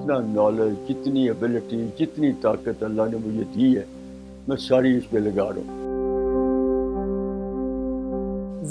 جتنا نالج، جتنی ایبلٹی، جتنی طاقت اللہ نے مجھے دی ہے، میں ساری اس پہ لگا رہا ہوں۔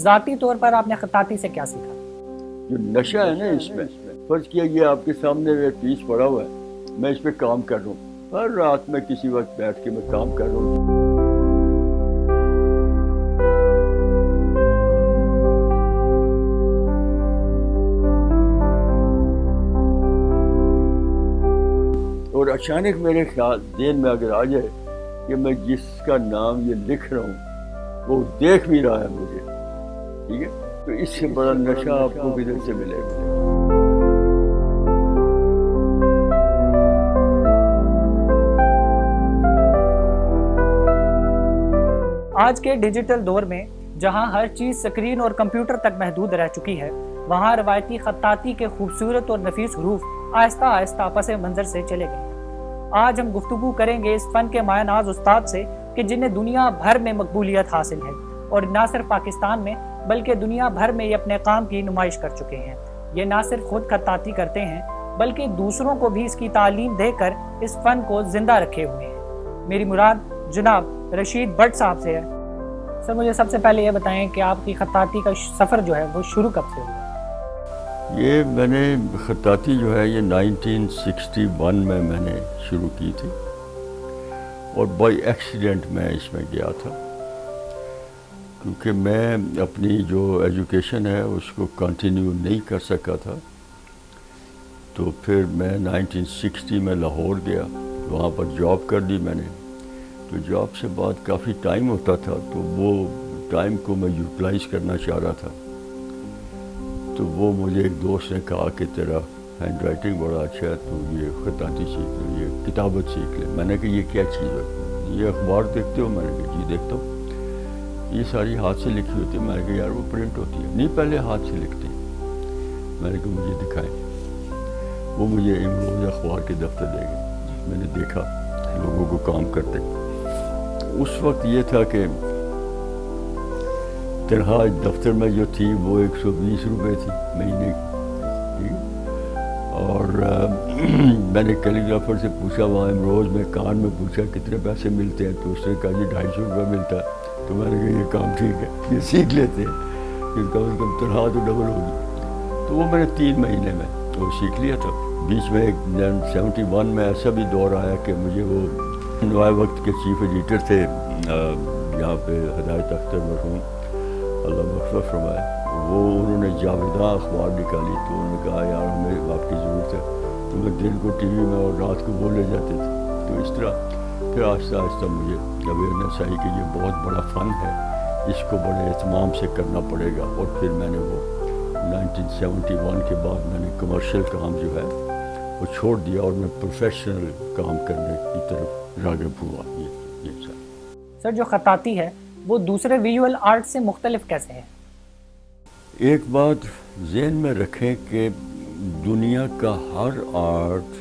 ذاتی طور پر آپ نے خطاطی سے کیا سیکھا؟ جو نشہ ہے نا اس میں، فرض کیا یہ آپ کے سامنے پیس پڑا ہوا ہے، میں اس پہ کام کر رہا ہوں، ہر رات میں کسی وقت بیٹھ کے میں کام کر رہا ہوں۔ اور اچانک میرے خیال ذہن میں اگر آ جائے کہ میں جس کا نام یہ لکھ رہا ہوں وہ دیکھ بھی رہا ہے مجھے، ٹھیک ہے، تو اس سے بڑا نشہ آپ کو کدھر سے ملے گا؟ آج کے ڈیجیٹل دور میں جہاں ہر چیز سکرین اور کمپیوٹر تک محدود رہ چکی ہے، وہاں روایتی خطاطی کے خوبصورت اور نفیس حروف آہستہ آہستہ پس منظر سے چلے گئے۔ آج ہم گفتگو کریں گے اس فن کے مایہ ناز استاد سے کہ جنہیں دنیا بھر میں مقبولیت حاصل ہے اور نہ صرف پاکستان میں بلکہ دنیا بھر میں یہ اپنے کام کی نمائش کر چکے ہیں۔ یہ نہ صرف خود خطاطی کرتے ہیں بلکہ دوسروں کو بھی اس کی تعلیم دے کر اس فن کو زندہ رکھے ہوئے ہیں۔ میری مراد جناب رشید بٹ صاحب سے ہے۔ سر مجھے سب سے پہلے یہ بتائیں کہ آپ کی خطاطی کا سفر جو ہے وہ شروع کب سے ہوا؟ یہ میں نے خطاطی جو ہے یہ 1961 میں نے شروع کی تھی، اور بائی ایکسیڈنٹ میں اس میں گیا تھا، کیونکہ میں اپنی جو ایجوکیشن ہے اس کو کنٹینیو نہیں کر سکا تھا، تو پھر میں 1960 میں لاہور گیا، وہاں پر جاب کر دی میں نے۔ تو جاب سے بعد کافی ٹائم ہوتا تھا، تو وہ ٹائم کو میں یوٹیلائز کرنا چاہ رہا تھا، تو وہ مجھے ایک دوست نے کہا کہ تیرا ہینڈ رائٹنگ بڑا اچھا ہے، تو یہ خطاطی سیکھ لے، یہ کتابت سیکھ لے۔ میں نے کہا یہ کیا چیز ہے؟ یہ اخبار دیکھتے ہو؟ میں نے کہا جی دیکھتا ہوں۔ یہ ساری ہاتھ سے لکھی ہوتی ہے؟ میں نے کہا یار وہ پرنٹ ہوتی ہے۔ نہیں، پہلے ہاتھ سے لکھتے ہیں۔ میں نے کہا مجھے دکھائیں۔ وہ مجھے امروز اخبار کے دفتر لے گئے، میں نے دیکھا لوگوں کو کام کرتے۔ اس وقت یہ تھا کہ تنخواہ دفتر میں جو تھی وہ 120 روپے تھی مہینے کی، اور میں نے کیلیگرافر سے پوچھا وہاں امروز میں، کان میں پوچھا کتنے پیسے ملتے ہیں، تو اس نے کہا جی 250 روپے ملتا ہے۔ تو میں نے کہا یہ کام ٹھیک ہے، یہ سیکھ لیتے ہیں، پھر کم از کم تنخواہ تو ڈبل ہوگی۔ تو وہ میں نے 3 مہینے میں وہ سیکھ لیا تھا۔ بیچ میں 71 میں ایسا بھی دور آیا کہ مجھے وہ نوائے وقت کے چیف ایڈیٹر تھے یہاں پہ ہدایت اختر مرحوم، اللہ مغفرت فرمائے، وہ انہوں نے جاویداں اخبار نکالی، تو انہوں نے کہا یار ہمیں آپ کی ضرورت ہے، تو میں دن کو ٹی وی میں اور رات کو وہ لے جاتے تھے۔ تو اس طرح پھر آہستہ آہستہ مجھے اویئرنیس آئی کہ یہ بہت بڑا فن ہے، اس کو بڑے اہتمام سے کرنا پڑے گا، اور پھر میں نے وہ 1971 کے بعد میں نے کمرشل کام جو ہے وہ چھوڑ دیا، اور میں پروفیشنل کام کرنے کی طرف راغب ہوا۔ یہ سر جو خطاطی ہے وہ دوسرے ویژول آرٹ سے مختلف کیسے ہے؟ ایک بات ذہن میں رکھیں کہ دنیا کا ہر آرٹ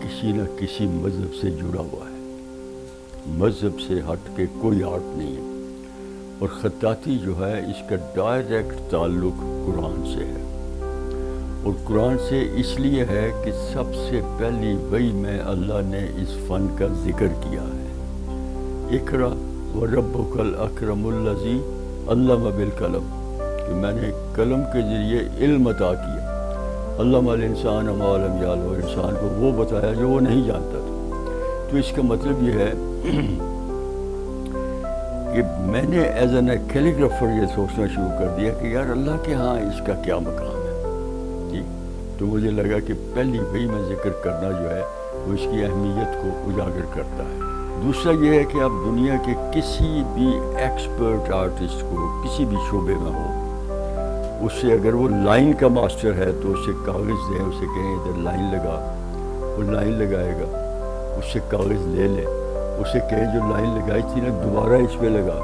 کسی نہ کسی مذہب سے جڑا ہوا ہے، مذہب سے ہٹ کے کوئی آرٹ نہیں ہے، اور خطاطی جو ہے اس کا ڈائریکٹ تعلق قرآن سے ہے، اور قرآن سے اس لیے ہے کہ سب سے پہلی وحی میں اللہ نے اس فن کا ذکر کیا ہے، اقرأ وربک الاکرم الذی علم بالقلم، کہ میں نے قلم کے ذریعے علم عطا کیا، علم الانسان ما لم یعلم، اور انسان کو وہ بتایا جو وہ نہیں جانتا تھا۔ تو اس کا مطلب یہ ہے کہ میں نے ایز این اے کیلیگرافر یہ سوچنا شروع کر دیا کہ یار اللہ کے ہاں اس کا کیا مقام ہے، ٹھیک۔ تو مجھے لگا کہ پہلی وحی میں ذکر کرنا جو ہے وہ اس کی اہمیت کو اجاگر کرتا ہے۔ دوسرا یہ ہے کہ آپ دنیا کے کسی بھی ایکسپرٹ آرٹسٹ کو کسی بھی شعبے میں ہو، اس سے اگر وہ لائن کا ماسٹر ہے تو اسے کاغذ دیں، اسے کہیں ادھر لائن لگا، وہ لائن لگائے گا، اس سے کاغذ لے لیں، اسے کہیں جو لائن لگائی تھی نا دوبارہ اس پہ لگا،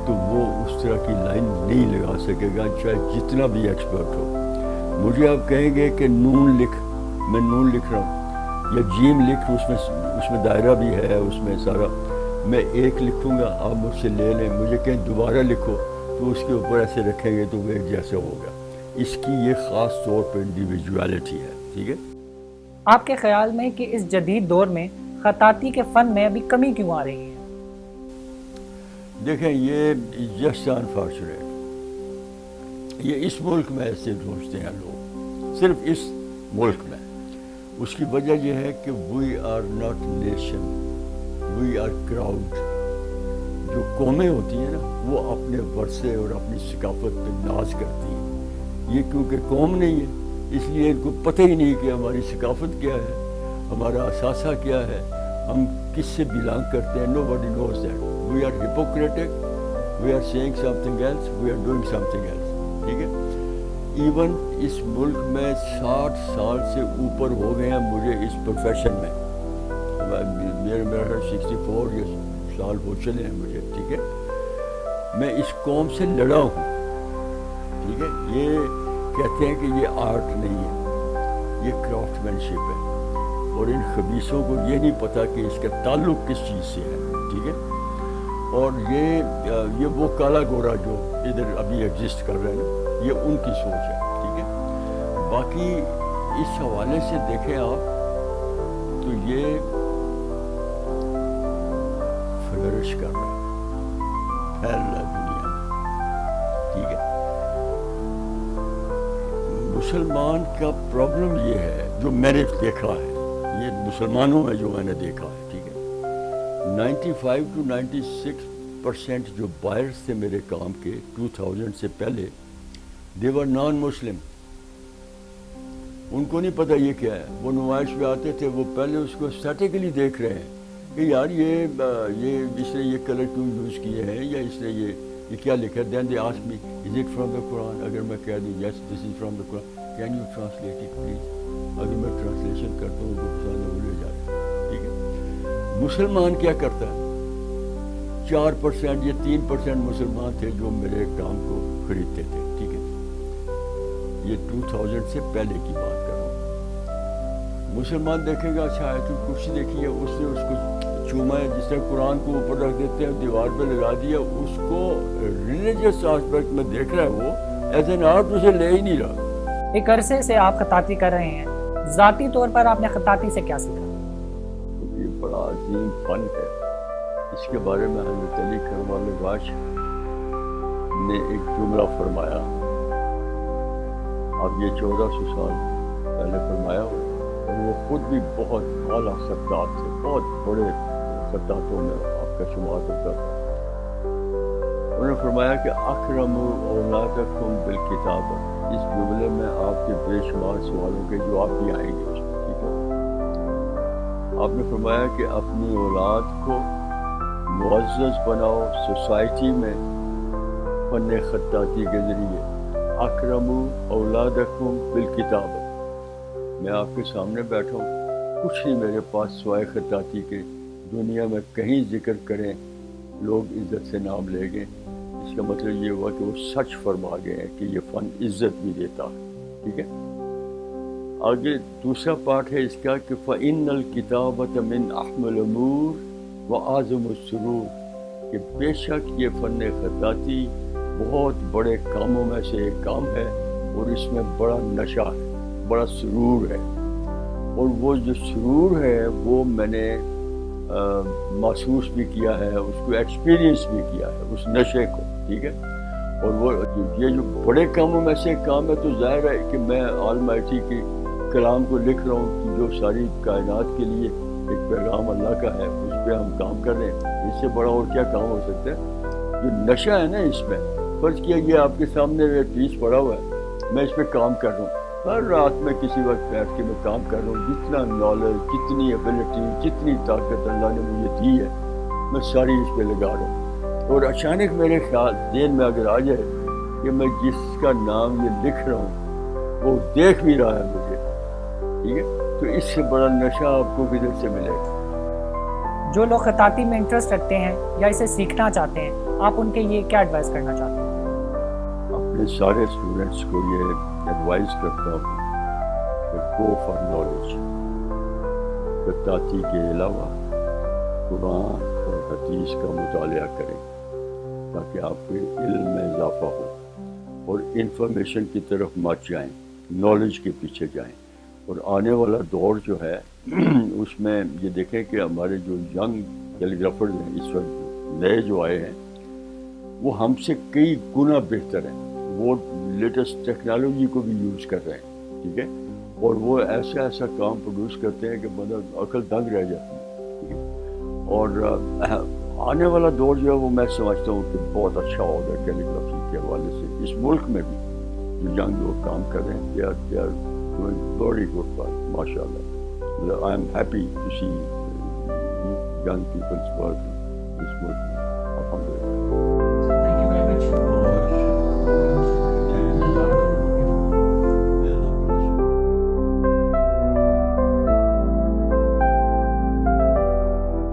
تو وہ اس طرح کی لائن نہیں لگا سکے گا چاہے جتنا بھی ایکسپرٹ ہو۔ مجھے آپ کہیں گے کہ نون لکھ، میں نون لکھ رہا ہوں، یا جیم لکھ، اس میں دائرہ بھی ہے، اس میں سارا، میں ایک لکھوں گا، آپ مجھ سے لے لیں، مجھے کہیں دوبارہ لکھو تو اس کے اوپر ایسے رکھیں گے تو وہ ایک جیسا ہوگا۔ اس کی یہ خاص طور پہ انڈیویجویلٹی ہے. ٹھیک ہے. آپ کے خیال میں کہ اس جدید دور میں خطاطی کے فن میں ابھی کمی کیوں آ رہی ہے؟ دیکھیں یہ جسٹ انفارچونیٹ، یہ اس ملک میں ایسے سوچتے ہیں لوگ، صرف اس ملک میں. اس کی وجہ یہ ہے کہ we are not nation, we are crowd. جو قومیں ہوتی ہیں نا وہ اپنے ورثے اور اپنی ثقافت پہ ناز کرتی ہیں. یہ کیونکہ قوم نہیں ہے اس لیے ان کو پتہ ہی نہیں کہ ہماری ثقافت کیا ہے، ہمارا اثاثہ کیا ہے، ہم کس سے بلانگ کرتے ہیں. nobody knows that. we are hypocritic, we are saying something else, we are doing something else. ٹھیک ہے. ایون اس ملک میں 60 سال سے اوپر ہو گئے ہیں مجھے اس پروفیشن میں. میرا 64 سال ہو چلے ہیں مجھے. ٹھیک ہے. میں اس قوم سے لڑا ہوں. ٹھیک ہے. یہ کہتے ہیں کہ یہ آرٹ نہیں ہے، یہ کرافٹ مین شپ ہے، اور ان خبیثوں کو یہ نہیں پتہ کہ اس کا تعلق کس چیز سے ہے. ٹھیک ہے. اور یہ وہ کالا گورا جو ادھر ابھی ایگزسٹ کر رہے ہیں یہ ان کی سوچ ہے. ٹھیک ہے. باقی اس حوالے سے دیکھیں آپ تو یہ فلرش کر رہا ہے، پھیل رہا ہے دنیا میں. ٹھیک ہے. مسلمان کا پرابلم یہ ہے جو میں نے دیکھا ہے، یہ مسلمانوں میں جو میں نے دیکھا ہے. ٹھیک ہے. 95 to 96% جو بائرز تھے میرے کام کے 2000 سے پہلے they were non-Muslim. ان کو نہیں پتہ یہ کیا ہے. وہ نمائش پہ آتے تھے، وہ پہلے اس کو اسٹیٹیکلی دیکھ رہے ہیں کہ یار یہ اس نے یہ کلر کیوں یوز کیے ہیں، یا اس نے یہ کیا لکھا ہے. Then they ask me is it from the Quran. اگر میں کہہ دوں yes this is from the Quran, can you translate it please. اگر میں ٹرانسلیشن کرتا ہوں تو پسند وہ لے جاتے ہیں. ٹھیک ہے. مسلمان کیا کرتا ہے؟ 4% یا 3% مسلمان تھے جو میرے کام کو خریدتے تھے. ٹھیک ہے. یہ 2000 سے پہلے کی بات کر رہا ہوں. مسلمان دیکھے گا اچھا آیت الکرسی دیکھی ہے، اس نے اس کو چوما ہے، جس طرح قرآن کو اوپر رکھ دیتے ہیں دیوار پہ لگا دیا، اس کو ریلیجیس آسپیکٹ میں دیکھ رہا ہے، وہ ایز این آرٹ اسے لے ہی نہیں رہا. ایک عرصے سے آپ خطاطی کر رہے ہیں، ذاتی طور پر آپ نے خطاطی سے کیا سیکھا؟ یہ بڑا عظیم فن ہے. اس کے بارے میں حضرت علی کرم اللہ وجہ نے ایک جملہ فرمایا. اب یہ 1400 سال پہلے فرمایا ہو، اور وہ خود بھی بہت اعلیٰ خطاط تھے، بہت بڑے خطاطوں میں آپ کا شمار ہوتا تھا. انہوں نے فرمایا کہ اکرم اولادکم بالکتاب. اس جملے میں آپ کے بے شمار سوالوں کے جواب بھی آئیں گے. ٹھیک ہے. آپ نے فرمایا کہ اپنی اولاد کو معزز بناؤ سوسائٹی میں فن خطاطی کے ذریعے. اکرم اولادکم بالکتاب. میں آپ کے سامنے بیٹھا ہوں، کچھ نہیں میرے پاس سوائے خطاطی کے. دنیا میں کہیں ذکر کریں لوگ عزت سے نام لے گئے. اس کا مطلب یہ ہوا کہ وہ سچ فرما گئے ہیں کہ یہ فن عزت بھی دیتا ہے. ٹھیک ہے. آگے دوسرا پارٹ ہے اس کا کہ فَإِنَّ الْكِتَابَةَ مِنْ أَحْمَ الْأُمُورِ وَأَعْظَمُ السُّرُورِ. کہ بے شک یہ فن خطاطی بہت بڑے کاموں میں سے ایک کام ہے، اور اس میں بڑا نشہ ہے، بڑا سرور ہے. اور وہ جو سرور ہے وہ میں نے محسوس بھی کیا ہے، اس کو ایکسپیرینس بھی کیا ہے، اس نشے کو. ٹھیک ہے. اور وہ یہ جو بڑے کاموں میں سے ایک کام ہے، تو ظاہر ہے کہ میں آلمائٹی کی کلام کو لکھ رہا ہوں کہ جو ساری کائنات کے لیے ایک پیغام اللہ کا ہے، اس پہ ہم کام کر رہے ہیں. اس سے بڑا اور کیا کام ہو سکتا ہے؟ جو نشہ ہے نا اس میں، فرض کیا یہ آپ کے سامنے پیس پڑا ہوا ہے، میں اس پہ کام کر رہا ہوں. ہر رات میں کسی وقت بیٹھ کے میں کام کر رہا ہوں. جتنا نالج، جتنی ایبلٹی، جتنی طاقت اللہ نے مجھے دی ہے، میں ساری اس پہ لگا رہا ہوں. اور اچانک میرے خیال ذہن میں اگر آ جائے کہ میں جس کا نام یہ لکھ رہا ہوں وہ دیکھ بھی رہا ہے مجھے، ٹھیک ہے، تو اس سے بڑا نشہ آپ کو کدھر سے ملے گا؟ جو لوگ خطاطی میں انٹرسٹ رکھتے ہیں یا اسے سیکھنا چاہتے ہیں، آپ ان کے لیے کیا ایڈوائز کرنا چاہتے ہیں؟ اپنے سارے اسٹوڈنٹس کو یہ ایڈوائز کرتا ہوں کہ گو فار نالج. خطاطی کے علاوہ قرآن اور حدیث کا مطالعہ کریں تاکہ آپ کے علم میں اضافہ ہو. اور انفارمیشن کی طرف مت جائیں، نالج کے پیچھے جائیں. اور آنے والا دور جو ہے اس میں یہ دیکھیں کہ ہمارے جو ینگ کیلیگرافرز ہیں اس وقت نئے جو آئے ہیں وہ ہم سے کئی گنا بہتر ہیں. وہ لیٹسٹ ٹیکنالوجی کو بھی یوز کر رہے ہیں، ٹھیک ہے، اور وہ ایسا کام پروڈیوس کرتے ہیں کہ مطلب عقل دنگ رہ جاتی ہے، ٹھیک ہے. اور آنے والا دور جو ہے وہ میں سمجھتا ہوں کہ بہت اچھا ہوگا کیلیگرافی کے حوالے سے. اس ملک میں بھی جو ینگ لوگ کام کر رہے ہیں they are doing very good work, ماشاء اللہ. I am happy to see young people's work.